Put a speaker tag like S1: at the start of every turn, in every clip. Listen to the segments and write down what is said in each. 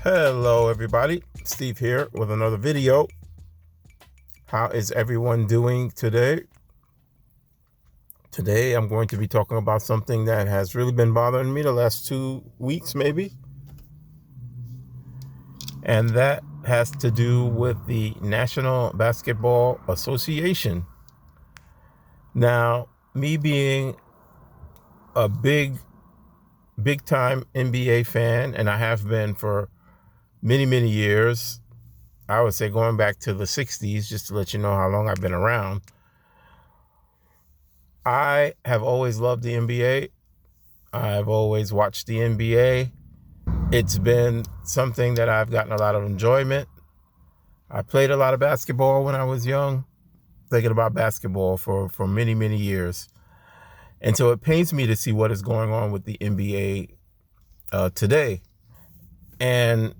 S1: Hello everybody, Steve here with another video. How is everyone doing today? Today I'm going to be talking about something that has really been bothering me the last 2 weeks maybe. And that has to do with the National Basketball Association. Now, me being a big time NBA fan, and I have been for many years, I would say going back to the 60s, just to let you know how long I've been around. I have always loved the NBA. I've always watched the NBA. It's been something that I've gotten a lot of enjoyment. I played a lot of basketball when I was young, thinking about basketball for many years. And so it pains me to see what is going on with the NBA today. And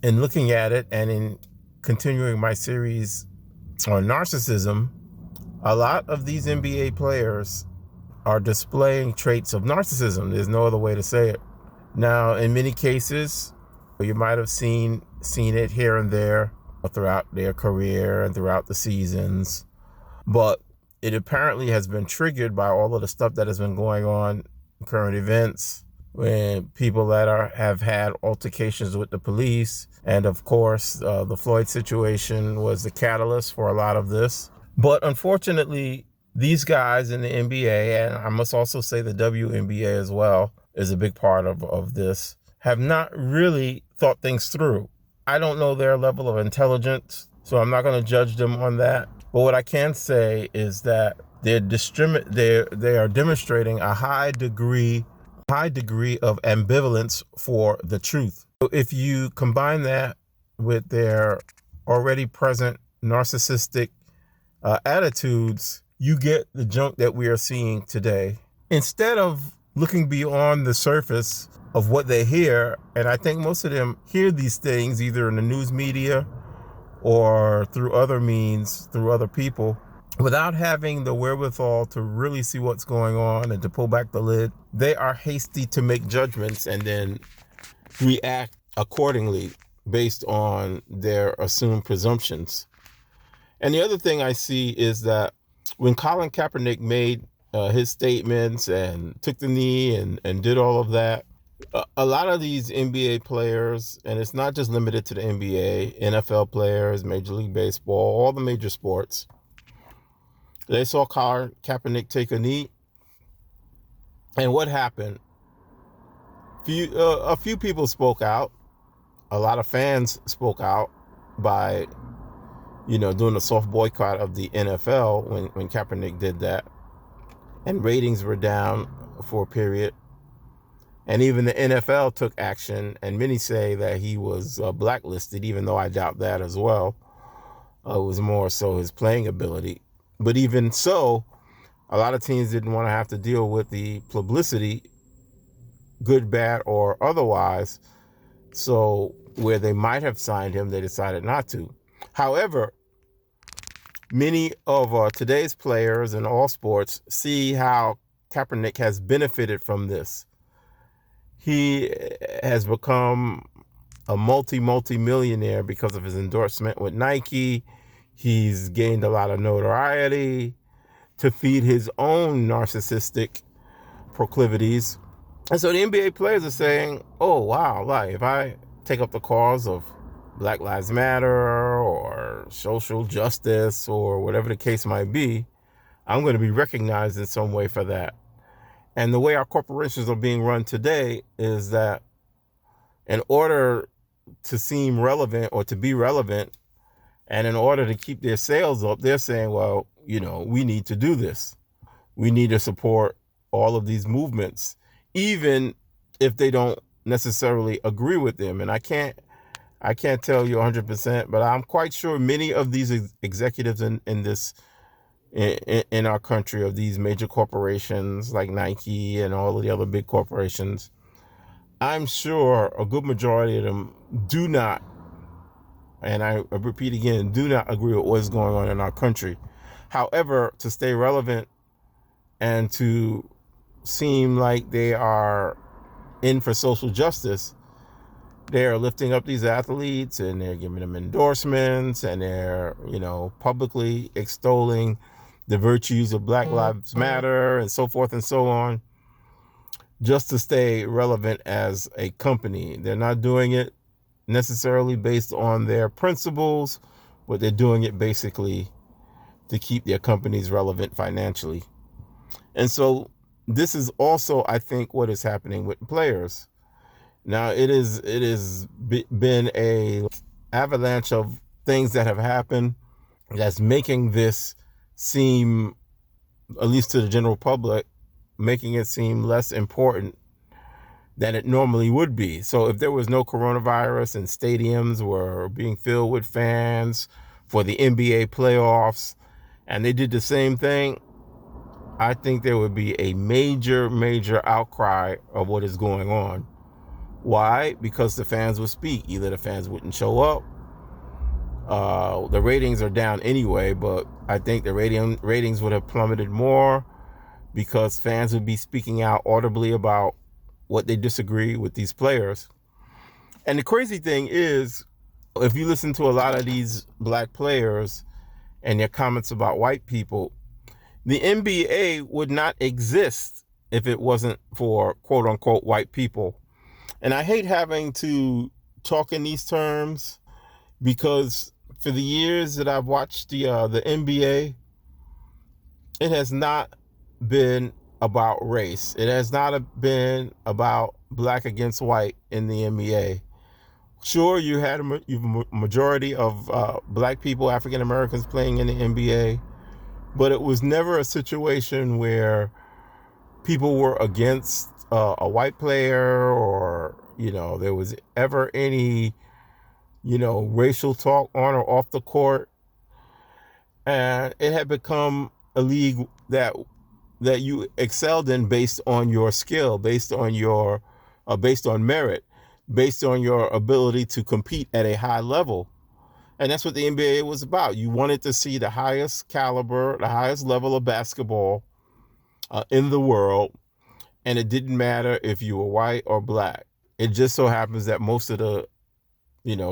S1: in looking at it and in continuing my series on narcissism, a lot of these NBA players are displaying traits of narcissism. There's no other way to say it. Now, in many cases, you might have seen it here and there throughout their career and throughout the seasons, but it apparently has been triggered by all of the stuff that has been going on, current events, when people that have had altercations with the police. And of course, the Floyd situation was the catalyst for a lot of this. But unfortunately, these guys in the NBA, and I must also say the WNBA as well, is a big part of this, have not really thought things through. I don't know their level of intelligence, so I'm not going to judge them on that. But what I can say is that they are demonstrating a high degree of ambivalence for the truth. So if you combine that with their already present narcissistic attitudes, you get the junk that we are seeing today. Instead of looking beyond the surface of what they hear, and I think most of them hear these things either in the news media or through other means, through other people, without having the wherewithal to really see what's going on and to pull back the lid, they are hasty to make judgments and then react accordingly based on their assumed presumptions. And the other thing I see is that when Colin Kaepernick made his statements and took the knee and did all of that, a lot of these NBA players, and it's not just limited to the NBA, NFL players, Major League Baseball, all the major sports, they saw Colin Kaepernick take a knee. And what happened? A few people spoke out. A lot of fans spoke out by doing a soft boycott of the NFL when Kaepernick did that. And ratings were down for a period. And even the NFL took action, and many say that he was blacklisted, even though I doubt that as well. It was more so his playing ability. But even so, a lot of teams didn't want to have to deal with the publicity, good, bad, or otherwise. So where they might have signed him, they decided not to. However, many of today's players in all sports see how Kaepernick has benefited from this. He has become a multi-millionaire because of his endorsement with Nike. He's gained a lot of notoriety to feed his own narcissistic proclivities. And so the NBA players are saying, oh, wow, like if I take up the cause of Black Lives Matter or social justice or whatever the case might be, I'm going to be recognized in some way for that. And the way our corporations are being run today is that in order to seem relevant or to be relevant, and in order to keep their sales up, they're saying, well, we need to do this. We need to support all of these movements, even if they don't necessarily agree with them. And I can't tell you 100%, but I'm quite sure many of these executives in our country, of these major corporations like Nike and all of the other big corporations, I'm sure a good majority of them do not, and I repeat again, do not agree with what's going on in our country. However, to stay relevant and to seem like they are in for social justice, they're lifting up these athletes and they're giving them endorsements and they're, publicly extolling the virtues of Black Lives Matter and so forth and so on, just to stay relevant as a company. They're not doing it necessarily based on their principles, but they're doing it basically to keep their companies relevant financially. And so this is also, I think, what is happening with players. Now, it has been a avalanche of things that have happened that's making this seem, at least to the general public, making it seem less important than it normally would be. So if there was no coronavirus and stadiums were being filled with fans for the NBA playoffs and they did the same thing, I think there would be a major, major outcry of what is going on. Why? Because the fans would speak. Either the fans wouldn't show up. The ratings are down anyway, but I think the ratings would have plummeted more because fans would be speaking out audibly about what they disagree with these players. And the crazy thing is, if you listen to a lot of these black players and their comments about white people, the NBA would not exist if it wasn't for quote unquote white people. And I hate having to talk in these terms because for the years that I've watched the NBA, it has not been about race. It has not been about black against white in the NBA. Sure, you had a majority of black people, African Americans playing in the NBA, but it was never a situation where people were against a white player or, there was ever any, racial talk on or off the court. And it had become a league that you excelled in based on your skill, based on merit, based on your ability to compete at a high level. And that's what the NBA was about. You wanted to see the highest caliber, the highest level of basketball in the world. And it didn't matter if you were white or black. It just so happens that most of the,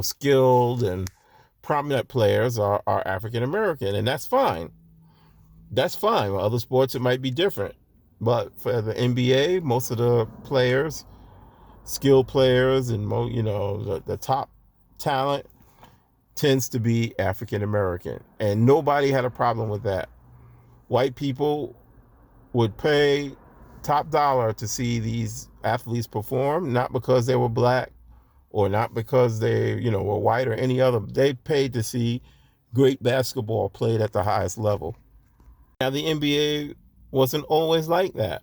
S1: skilled and prominent players are African American, and that's fine. That's fine. With other sports, it might be different. But for the NBA, most of the players, skilled players, and the top talent tends to be African American, and nobody had a problem with that. White people would pay top dollar to see these athletes perform, not because they were black or not because they, were white or any other. They paid to see great basketball played at the highest level. Now, the NBA wasn't always like that.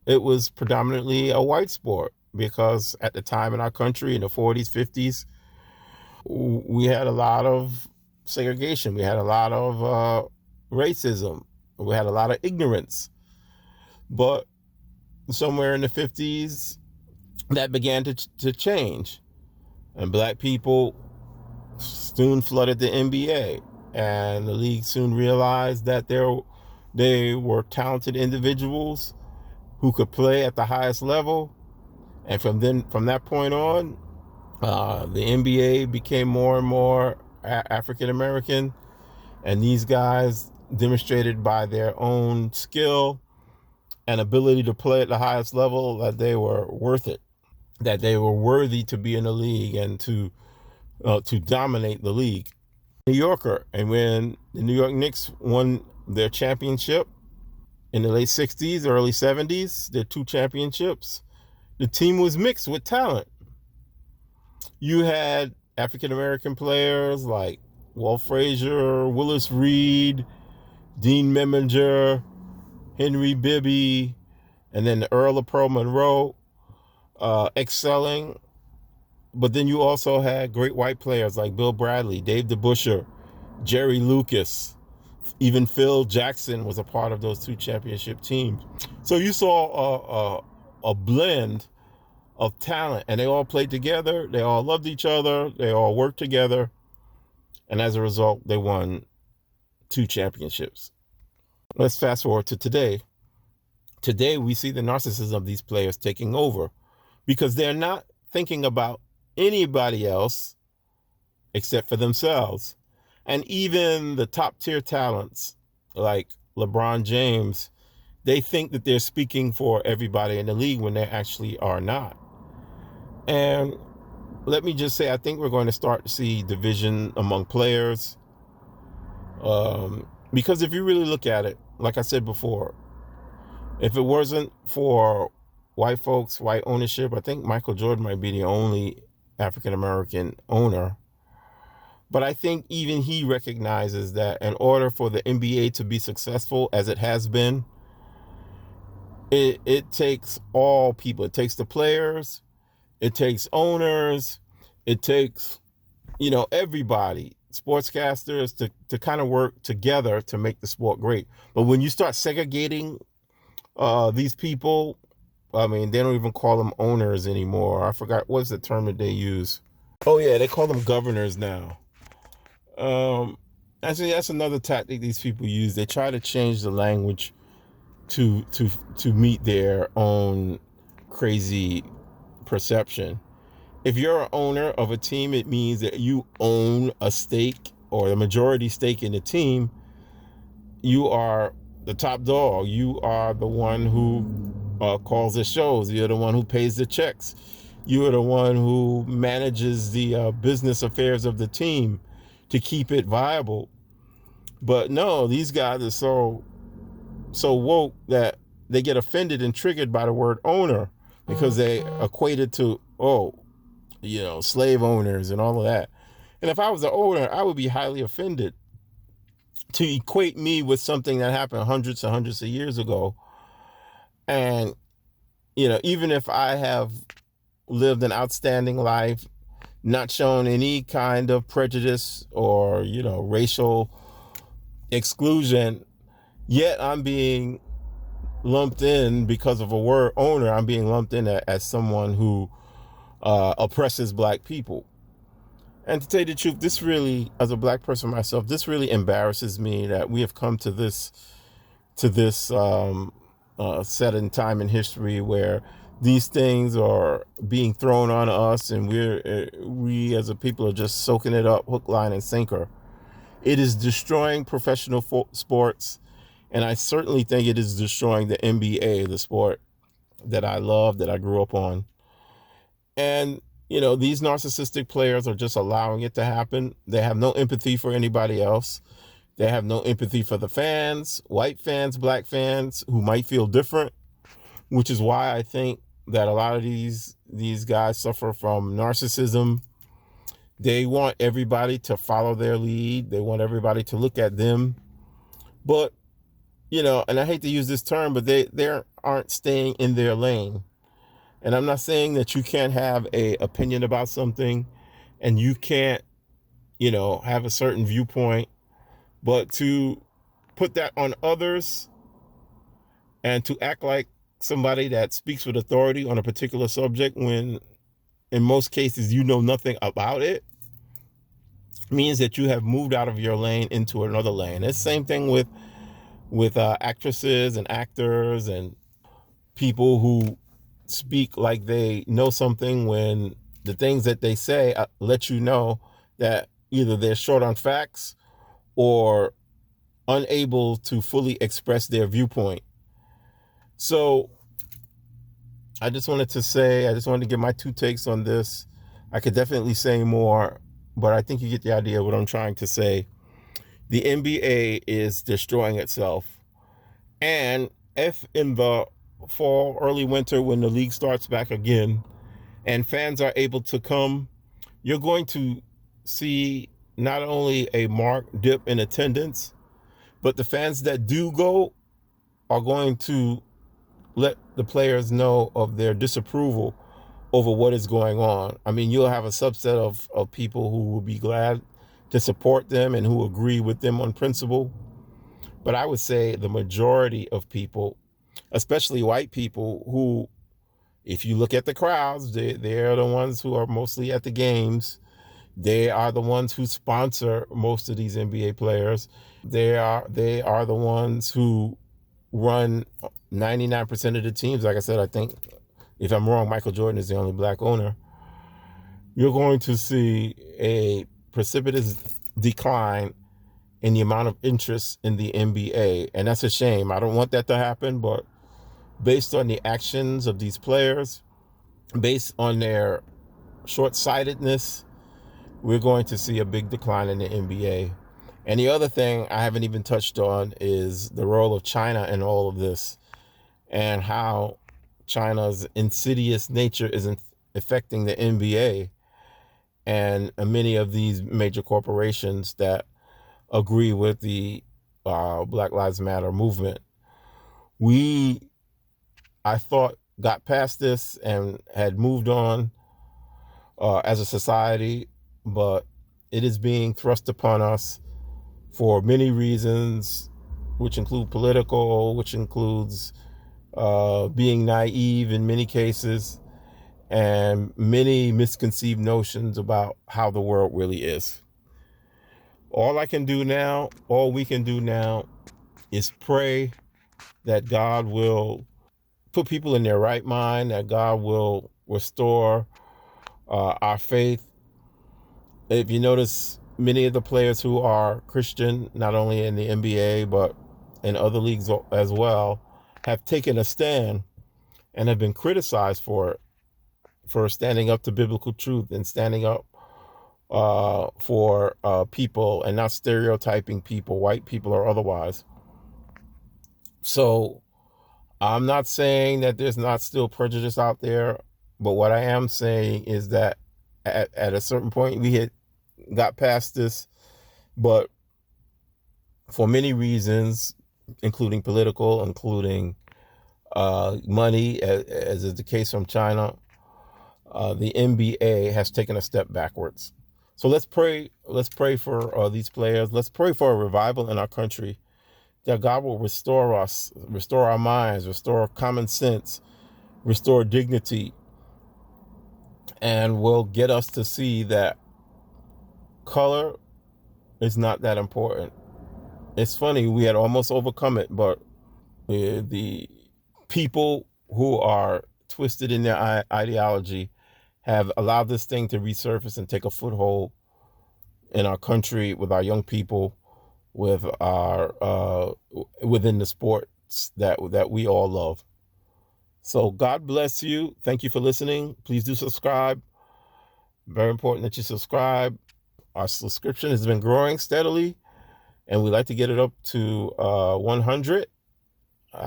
S1: It was predominantly a white sport because at the time in our country, in the 40s, 50s, we had a lot of segregation. We had a lot of racism. We had a lot of ignorance. But somewhere in the 50s, that began to change. And black people soon flooded the NBA. And the league soon realized that they were talented individuals who could play at the highest level. And from that point on, the NBA became more and more African American. And these guys demonstrated by their own skill and ability to play at the highest level that they were worth it, that they were worthy to be in the league and to dominate the league. New Yorker, and when the New York Knicks won their championship in the late 60s, early 70s, their two championships, the team was mixed with talent. You had African American players like Walt Frazier, Willis Reed, Dean Meminger, Henry Bibby, and then the Earl of Pearl Monroe excelling. But then you also had great white players like Bill Bradley, Dave DeBusschere, Jerry Lucas, even Phil Jackson was a part of those two championship teams. So you saw a blend of talent, and they all played together. They all loved each other. They all worked together. And as a result, they won two championships. Let's fast forward to today. Today, we see the narcissism of these players taking over because they're not thinking about anybody else except for themselves. And even the top tier talents like LeBron James, they think that they're speaking for everybody in the league when they actually are not. And let me just say, I think we're going to start to see division among players. Because if you really look at it, like I said before, if it wasn't for white folks, white ownership, I think Michael Jordan might be the only African-American owner. But I think even he recognizes that in order for the NBA to be successful as it has been, it takes all people. It takes the players, it takes owners, it takes, everybody, sportscasters to kind of work together to make the sport great. But when you start segregating these people, I mean, they don't even call them owners anymore. I forgot, what's the term that they use? Oh yeah, they call them governors now. Actually, that's another tactic these people use. They try to change the language to meet their own crazy perception. If you're an owner of a team, it means that you own a stake or the majority stake in the team. You are the top dog. You are the one who calls the shows. You're the one who pays the checks. You are the one who manages the business affairs of the team to keep it viable. But no, these guys are so woke that they get offended and triggered by the word owner because they equate it to, slave owners and all of that. And if I was the owner, I would be highly offended to equate me with something that happened hundreds and hundreds of years ago. And, even if I have lived an outstanding life, not shown any kind of prejudice or, racial exclusion, yet I'm being lumped in because of a word owner. I'm being lumped in as someone who oppresses black people. And to tell you the truth, this really, as a black person myself, this really embarrasses me that we have come to this set in time in history where these things are being thrown on us, and we as a people are just soaking it up, hook, line, and sinker. It is destroying professional sports, and I certainly think it is destroying the NBA, the sport that I love, that I grew up on. And these narcissistic players are just allowing it to happen. They have no empathy for anybody else. They have no empathy for the fans, white fans, black fans who might feel different, which is why I think that a lot of these guys suffer from narcissism. They want everybody to follow their lead. They want everybody to look at them. But, and I hate to use this term, but they aren't staying in their lane. And I'm not saying that you can't have an opinion about something and you can't, have a certain viewpoint, but to put that on others and to act like somebody that speaks with authority on a particular subject when in most cases you know nothing about it means that you have moved out of your lane into another lane. It's the same thing with actresses and actors and people who speak like they know something when the things that they say let you know that either they're short on facts or unable to fully express their viewpoint. So I just wanted to give my two takes on this. I could definitely say more, but I think you get the idea of what I'm trying to say. The NBA is destroying itself. And if in the fall, early winter, when the league starts back again and fans are able to come, you're going to see not only a marked dip in attendance, but the fans that do go are going to let the players know of their disapproval over what is going on. I mean, you'll have a subset of people who will be glad to support them and who agree with them on principle. But I would say the majority of people, especially white people, who, if you look at the crowds, they're the ones who are mostly at the games. They are the ones who sponsor most of these NBA players. They are the ones who run 99% of the teams. Like I said, I think, if I'm wrong, Michael Jordan is the only black owner. you're going to see a precipitous decline in the amount of interest in the NBA. And that's a shame. I don't want that to happen, but based on the actions of these players, based on their short-sightedness, we're going to see a big decline in the NBA. And the other thing I haven't even touched on is the role of China in all of this, and how China's insidious nature is affecting the NBA and many of these major corporations that agree with the Black Lives Matter movement. I thought, got past this and had moved on as a society, but it is being thrust upon us for many reasons, which include political, which includes being naive in many cases, and many misconceived notions about how the world really is. All we can do now is pray that God will put people in their right mind, that God will restore our faith. If you notice, many of the players who are Christian, not only in the NBA, but in other leagues as well, have taken a stand and have been criticized for standing up to biblical truth and standing up for people and not stereotyping people, white people or otherwise. So I'm not saying that there's not still prejudice out there, but what I am saying is that at a certain point we had got past this, but for many reasons, including political, including money, as is the case from China, the NBA has taken a step backwards. So let's pray. Let's pray for these players. Let's pray for a revival in our country, that God will restore us, restore our minds, restore common sense, restore dignity, and will get us to see that color is not that important. It's funny, we had almost overcome it, but the people who are twisted in their ideology have allowed this thing to resurface and take a foothold in our country, with our young people, with our within the sports that we all love. So God bless you. Thank you for listening. Please do subscribe. Very important that you subscribe. Our subscription has been growing steadily, and we'd like to get it up to 100. It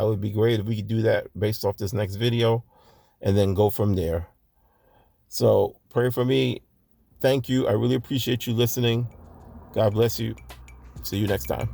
S1: would be great if we could do that based off this next video, and then go from there. So pray for me. Thank you. I really appreciate you listening. God bless you. See you next time.